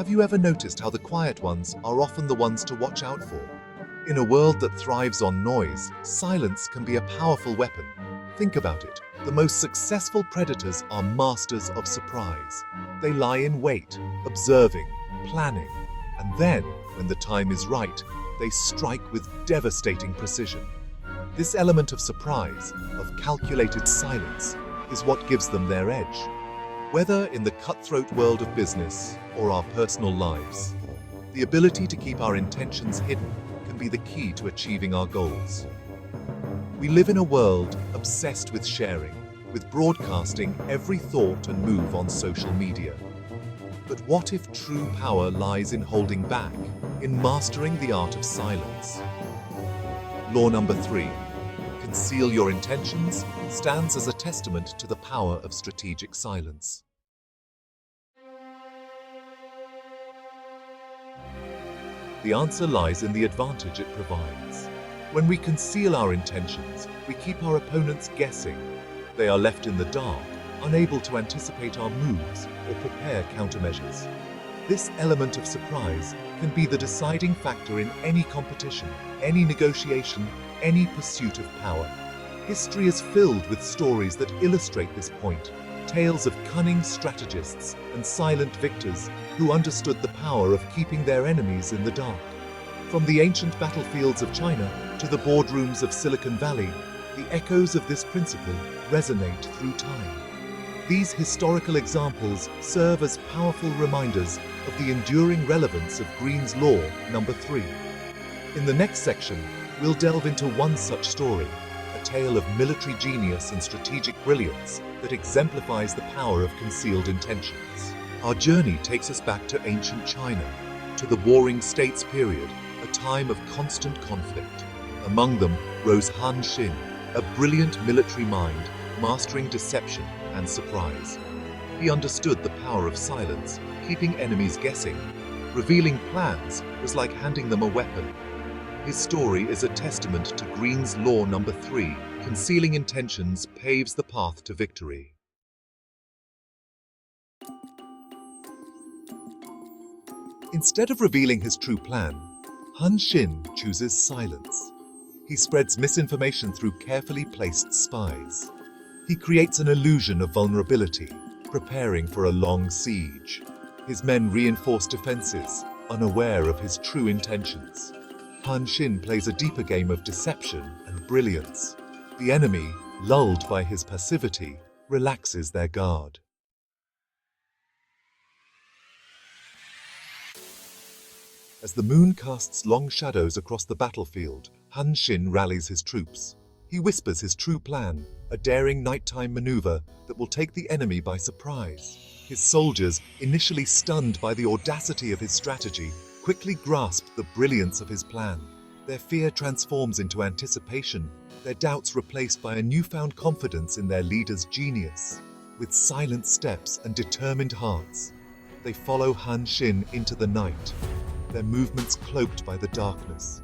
Have you ever noticed how the quiet ones are often the ones to watch out for? In a world that thrives on noise, silence can be a powerful weapon. Think about it. The most successful predators are masters of surprise. They lie in wait, observing, planning, and then, when the time is right, they strike with devastating precision. This element of surprise, of calculated silence, is what gives them their edge. Whether in the cutthroat world of business or our personal lives, the ability to keep our intentions hidden can be the key to achieving our goals. We live in a world obsessed with sharing, with broadcasting every thought and move on social media. But what if true power lies in holding back, in mastering the art of silence? Law number 3, Conceal Your Intentions, stands as a testament to the power of strategic silence. The answer lies in the advantage it provides. When we conceal our intentions, we keep our opponents guessing. They are left in the dark, unable to anticipate our moves or prepare countermeasures. This element of surprise can be the deciding factor in any competition, any negotiation, any pursuit of power. History is filled with stories that illustrate this point. Tales of cunning strategists and silent victors who understood the power of keeping their enemies in the dark. From the ancient battlefields of China to the boardrooms of Silicon Valley, the echoes of this principle resonate through time. These historical examples serve as powerful reminders of the enduring relevance of Green's Law number 3. In the next section, we'll delve into one such story, a tale of military genius and strategic brilliance that exemplifies the power of concealed intentions. Our journey takes us back to ancient China, to the Warring States period, a time of constant conflict. Among them rose Han Xin, a brilliant military mind, mastering deception and surprise. He understood the power of silence, keeping enemies guessing. Revealing plans was like handing them a weapon. His story is a testament to Green's Law number 3, concealing intentions paves the path to victory. Instead of revealing his true plan, Han Xin chooses silence. He spreads misinformation through carefully placed spies. He creates an illusion of vulnerability, preparing for a long siege. His men reinforce defenses, unaware of his true intentions. Han Xin plays a deeper game of deception and brilliance. The enemy, lulled by his passivity, relaxes their guard. As the moon casts long shadows across the battlefield, Han Xin rallies his troops. He whispers his true plan, a daring nighttime maneuver that will take the enemy by surprise. His soldiers, initially stunned by the audacity of his strategy, quickly grasp the brilliance of his plan. Their fear transforms into anticipation, their doubts replaced by a newfound confidence in their leader's genius. With silent steps and determined hearts, they follow Han Xin into the night, their movements cloaked by the darkness.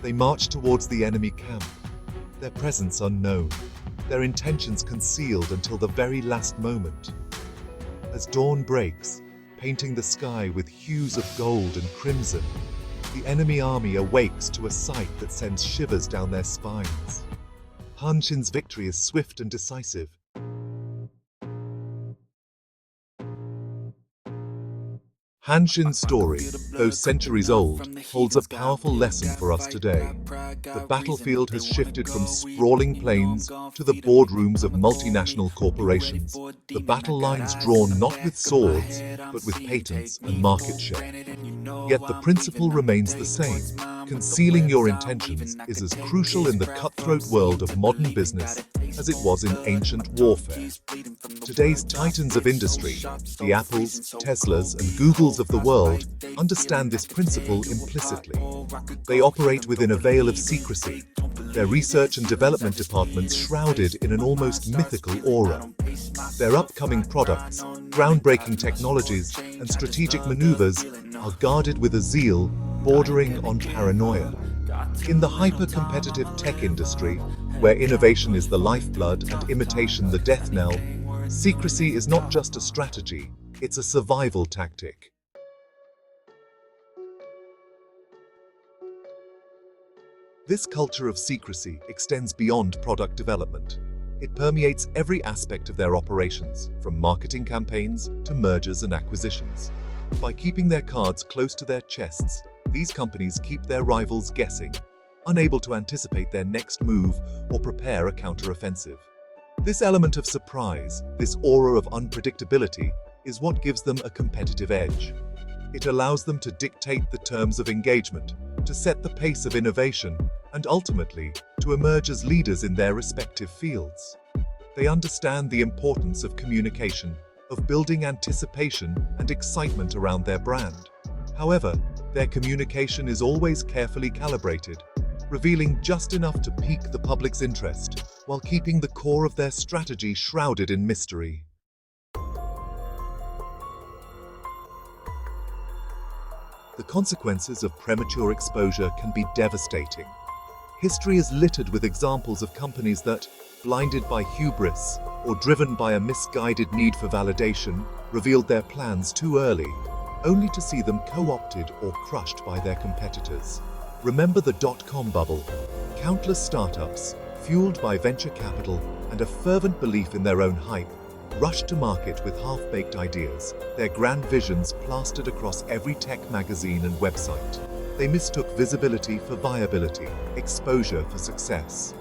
They march towards the enemy camp, their presence unknown, their intentions concealed until the very last moment. As dawn breaks, painting the sky with hues of gold and crimson, the enemy army awakes to a sight that sends shivers down their spines. Han Xin's victory is swift and decisive. Han Xin's story, though centuries old, holds a powerful lesson for us today. The battlefield has shifted from sprawling plains to the boardrooms of multinational corporations. The battle lines drawn not with swords, but with patents and market share. Yet the principle remains the same. Concealing your intentions is as crucial in the cutthroat world of modern business as it was in ancient warfare. Today's titans of industry, the Apples, Teslas, and Googles of the world, understand this principle implicitly. They operate within a veil of secrecy, their research and development departments shrouded in an almost mythical aura. Their upcoming products, groundbreaking technologies, and strategic maneuvers are guarded with a zeal bordering on paranoia. In the hyper-competitive tech industry, where innovation is the lifeblood and imitation the death knell, secrecy is not just a strategy, it's a survival tactic. This culture of secrecy extends beyond product development. It permeates every aspect of their operations, from marketing campaigns to mergers and acquisitions. By keeping their cards close to their chests, these companies keep their rivals guessing, unable to anticipate their next move or prepare a counter-offensive. This element of surprise, this aura of unpredictability, is what gives them a competitive edge. It allows them to dictate the terms of engagement, to set the pace of innovation, and ultimately, to emerge as leaders in their respective fields. They understand the importance of communication, of building anticipation and excitement around their brand. However, their communication is always carefully calibrated, revealing just enough to pique the public's interest, while keeping the core of their strategy shrouded in mystery. The consequences of premature exposure can be devastating. History is littered with examples of companies that, blinded by hubris or driven by a misguided need for validation, revealed their plans too early, only to see them co-opted or crushed by their competitors. Remember the dot-com bubble? Countless startups, fueled by venture capital and a fervent belief in their own hype, rushed to market with half-baked ideas, their grand visions plastered across every tech magazine and website. They mistook visibility for viability, exposure for success.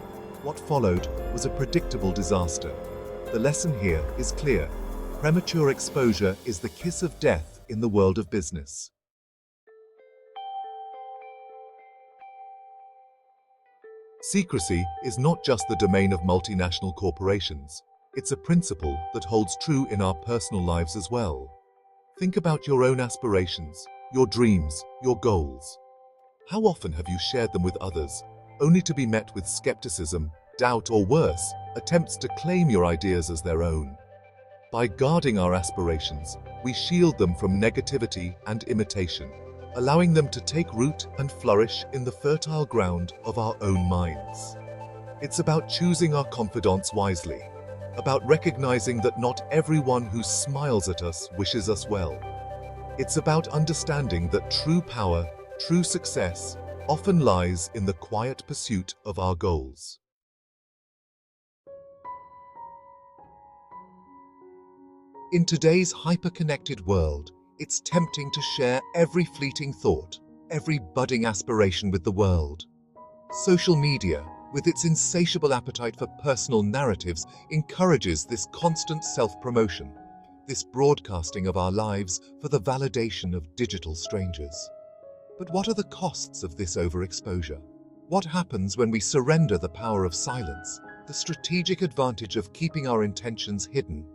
What followed was a predictable disaster. The lesson here is clear. Premature exposure is the kiss of death in the world of business. Secrecy is not just the domain of multinational corporations. It's a principle that holds true in our personal lives as well. Think about your own aspirations, your dreams, your goals. How often have you shared them with others, only to be met with skepticism, doubt, or worse, attempts to claim your ideas as their own? By guarding our aspirations, we shield them from negativity and imitation, allowing them to take root and flourish in the fertile ground of our own minds. It's about choosing our confidants wisely, about recognizing that not everyone who smiles at us wishes us well. It's about understanding that true power, true success, often lies in the quiet pursuit of our goals. In today's hyper-connected world, it's tempting to share every fleeting thought, every budding aspiration with the world. Social media, with its insatiable appetite for personal narratives, encourages this constant self-promotion, this broadcasting of our lives for the validation of digital strangers. But what are the costs of this overexposure? What happens when we surrender the power of silence, the strategic advantage of keeping our intentions hidden?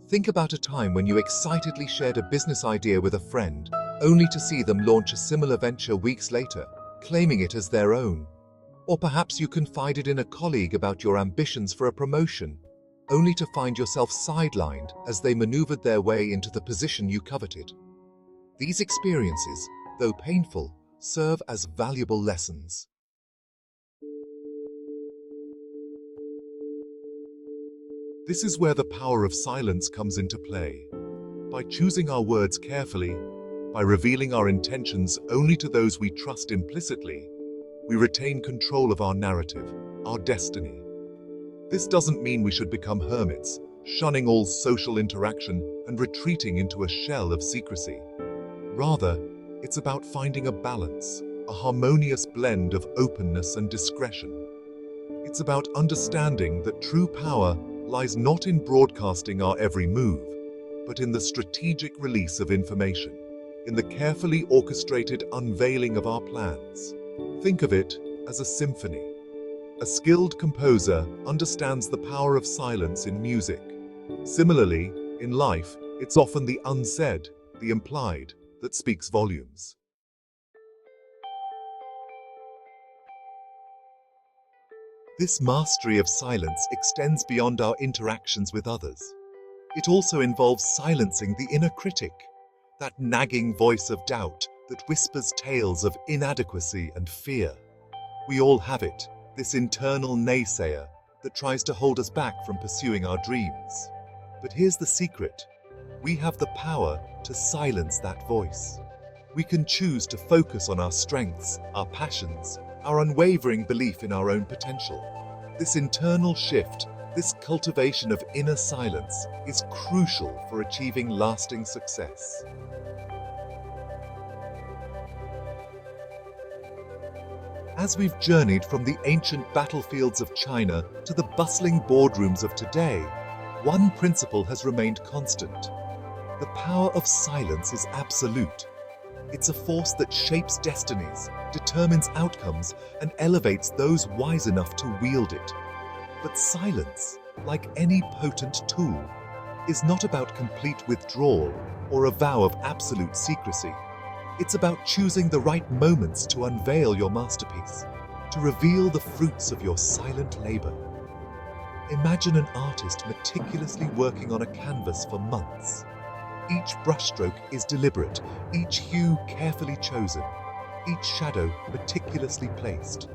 Think about a time when you excitedly shared a business idea with a friend, only to see them launch a similar venture weeks later, claiming it as their own. Or perhaps you confided in a colleague about your ambitions for a promotion, only to find yourself sidelined as they maneuvered their way into the position you coveted. These experiences, though painful, serve as valuable lessons. This is where the power of silence comes into play. By choosing our words carefully, by revealing our intentions only to those we trust implicitly, we retain control of our narrative, our destiny. This doesn't mean we should become hermits, shunning all social interaction and retreating into a shell of secrecy. Rather, it's about finding a balance, a harmonious blend of openness and discretion. It's about understanding that true power lies not in broadcasting our every move, but in the strategic release of information, in the carefully orchestrated unveiling of our plans. Think of it as a symphony. A skilled composer understands the power of silence in music. Similarly, in life, it's often the unsaid, the implied, that speaks volumes. This mastery of silence extends beyond our interactions with others. It also involves silencing the inner critic, that nagging voice of doubt that whispers tales of inadequacy and fear. We all have it, this internal naysayer that tries to hold us back from pursuing our dreams. But here's the secret. We have the power to silence that voice. We can choose to focus on our strengths, our passions, our unwavering belief in our own potential. This internal shift, this cultivation of inner silence, is crucial for achieving lasting success. As we've journeyed from the ancient battlefields of China to the bustling boardrooms of today, one principle has remained constant. The power of silence is absolute. It's a force that shapes destinies, determines outcomes, and elevates those wise enough to wield it. But silence, like any potent tool, is not about complete withdrawal or a vow of absolute secrecy. It's about choosing the right moments to unveil your masterpiece, to reveal the fruits of your silent labor. Imagine an artist meticulously working on a canvas for months. Each brushstroke is deliberate, each hue carefully chosen, each shadow meticulously placed.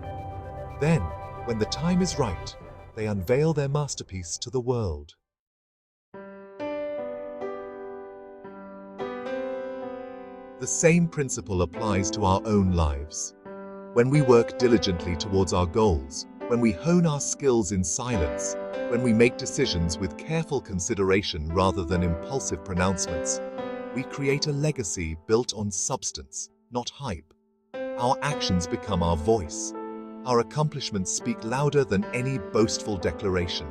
Then, when the time is right, they unveil their masterpiece to the world. The same principle applies to our own lives. When we work diligently towards our goals, when we hone our skills in silence, when we make decisions with careful consideration rather than impulsive pronouncements, we create a legacy built on substance, not hype. Our actions become our voice. Our accomplishments speak louder than any boastful declaration.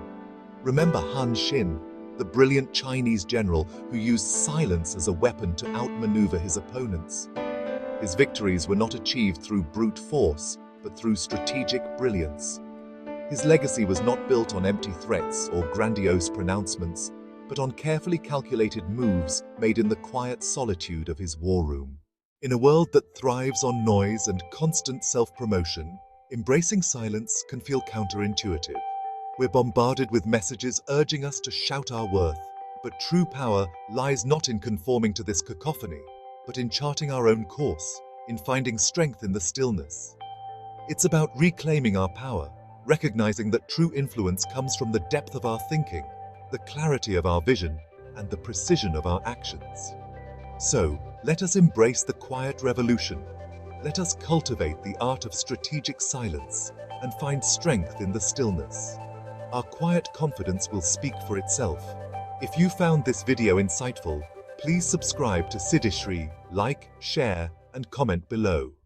Remember Han Xin, the brilliant Chinese general who used silence as a weapon to outmaneuver his opponents. His victories were not achieved through brute force, but through strategic brilliance. His legacy was not built on empty threats or grandiose pronouncements, but on carefully calculated moves made in the quiet solitude of his war room. In a world that thrives on noise and constant self-promotion, embracing silence can feel counterintuitive. We're bombarded with messages urging us to shout our worth, but true power lies not in conforming to this cacophony, but in charting our own course, in finding strength in the stillness. It's about reclaiming our power, recognizing that true influence comes from the depth of our thinking, the clarity of our vision, and the precision of our actions. So, let us embrace the quiet revolution. Let us cultivate the art of strategic silence and find strength in the stillness. Our quiet confidence will speak for itself. If you found this video insightful, please subscribe to Siddhishri, like, share, and comment below.